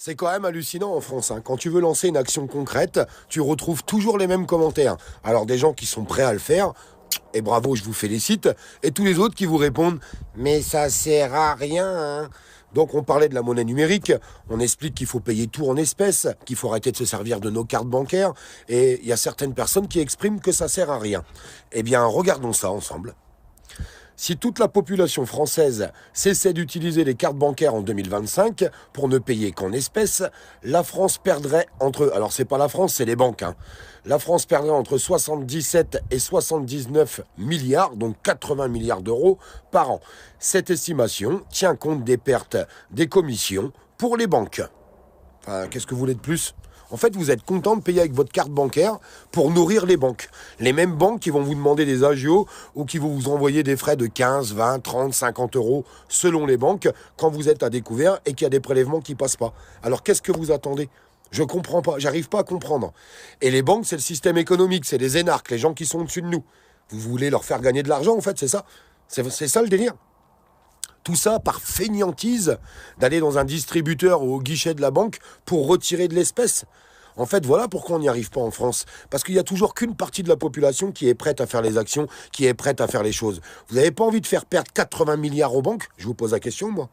C'est quand même hallucinant en France, hein. Quand tu veux lancer une action concrète, tu retrouves toujours les mêmes commentaires. Alors des gens qui sont prêts à le faire, et bravo, je vous félicite, et tous les autres qui vous répondent « mais ça sert à rien, hein ». Donc on parlait de la monnaie numérique, on explique qu'il faut payer tout en espèces, qu'il faut arrêter de se servir de nos cartes bancaires, et il y a certaines personnes qui expriment que ça sert à rien. Eh bien, regardons ça ensemble. Si toute la population française cessait d'utiliser les cartes bancaires en 2025 pour ne payer qu'en espèces, la France perdrait entre... Alors c'est pas la France, c'est les banques, hein. La France perdrait entre 77 et 79 milliards, donc 80 milliards d'euros par an. Cette estimation tient compte des pertes des commissions pour les banques. Enfin, qu'est-ce que vous voulez de plus ? En fait, vous êtes content de payer avec votre carte bancaire pour nourrir les banques. Les mêmes banques qui vont vous demander des agios ou qui vont vous envoyer des frais de 15, 20, 30, 50 euros selon les banques quand vous êtes à découvert et qu'il y a des prélèvements qui ne passent pas. Alors qu'est-ce que vous attendez ? Je comprends pas, j'arrive pas à comprendre. Et les banques, c'est le système économique, c'est les énarques, les gens qui sont au-dessus de nous. Vous voulez leur faire gagner de l'argent, en fait, c'est ça ? C'est ça le délire ? Tout ça par fainéantise d'aller dans un distributeur ou au guichet de la banque pour retirer de l'espèce. En fait, voilà pourquoi on n'y arrive pas en France. Parce qu'il n'y a toujours qu'une partie de la population qui est prête à faire les actions, qui est prête à faire les choses. Vous n'avez pas envie de faire perdre 80 milliards aux banques ? Je vous pose la question, moi.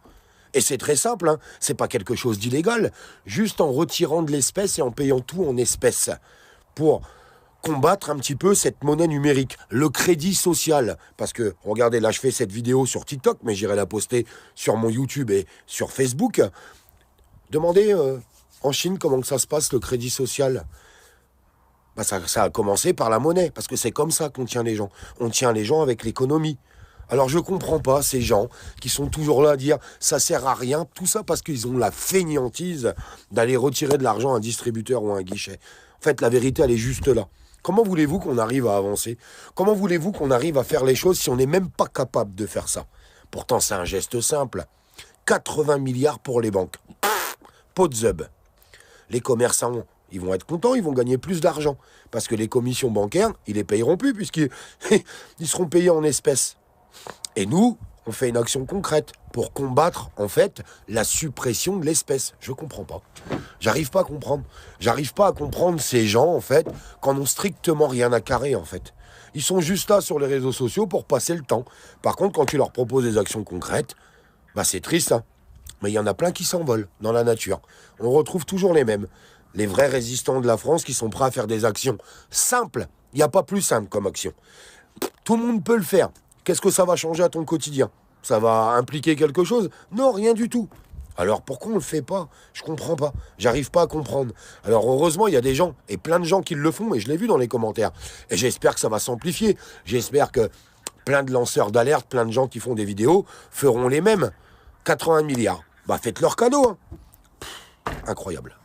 Et c'est très simple, hein. C'est pas quelque chose d'illégal. Juste en retirant de l'espèce et en payant tout en espèces. Pour combattre un petit peu cette monnaie numérique, le crédit social. Parce que, regardez, là je fais cette vidéo sur TikTok, mais j'irai la poster sur mon YouTube et sur Facebook. Demandez en Chine comment que ça se passe, le crédit social. Bah ça a commencé par la monnaie, parce que c'est comme ça qu'on tient les gens. On tient les gens avec l'économie. Alors je comprends pas ces gens qui sont toujours là à dire ça sert à rien, tout ça parce qu'ils ont la fainéantise d'aller retirer de l'argent à un distributeur ou à un guichet. En fait, la vérité, elle est juste là. Comment voulez-vous qu'on arrive à avancer ? Comment voulez-vous qu'on arrive à faire les choses si on n'est même pas capable de faire ça ? Pourtant, c'est un geste simple. 80 milliards pour les banques. Pot de zub. Les commerçants, ils vont être contents, ils vont gagner plus d'argent. Parce que les commissions bancaires, ils les payeront plus puisqu'ils seront payés en espèces. Et nous, on fait une action concrète pour combattre, en fait, la suppression de l'espèce. Je comprends pas. J'arrive pas à comprendre. J'arrive pas à comprendre ces gens, en fait, qui n'ont strictement rien à carrer, en fait. Ils sont juste là sur les réseaux sociaux pour passer le temps. Par contre, quand tu leur proposes des actions concrètes, bah c'est triste, hein. Mais il y en a plein qui s'envolent dans la nature. On retrouve toujours les mêmes. Les vrais résistants de la France qui sont prêts à faire des actions simples. Il n'y a pas plus simple comme action. Tout le monde peut le faire. Qu'est-ce que ça va changer à ton quotidien ? Ça va impliquer quelque chose ? Non, rien du tout. Alors pourquoi on le fait pas ? Je comprends pas. J'arrive pas à comprendre. Alors heureusement, il y a des gens, et plein de gens qui le font, et je l'ai vu dans les commentaires. Et j'espère que ça va s'amplifier. J'espère que plein de lanceurs d'alerte, plein de gens qui font des vidéos, feront les mêmes. 80 milliards. Bah faites leur cadeau, hein. Incroyable.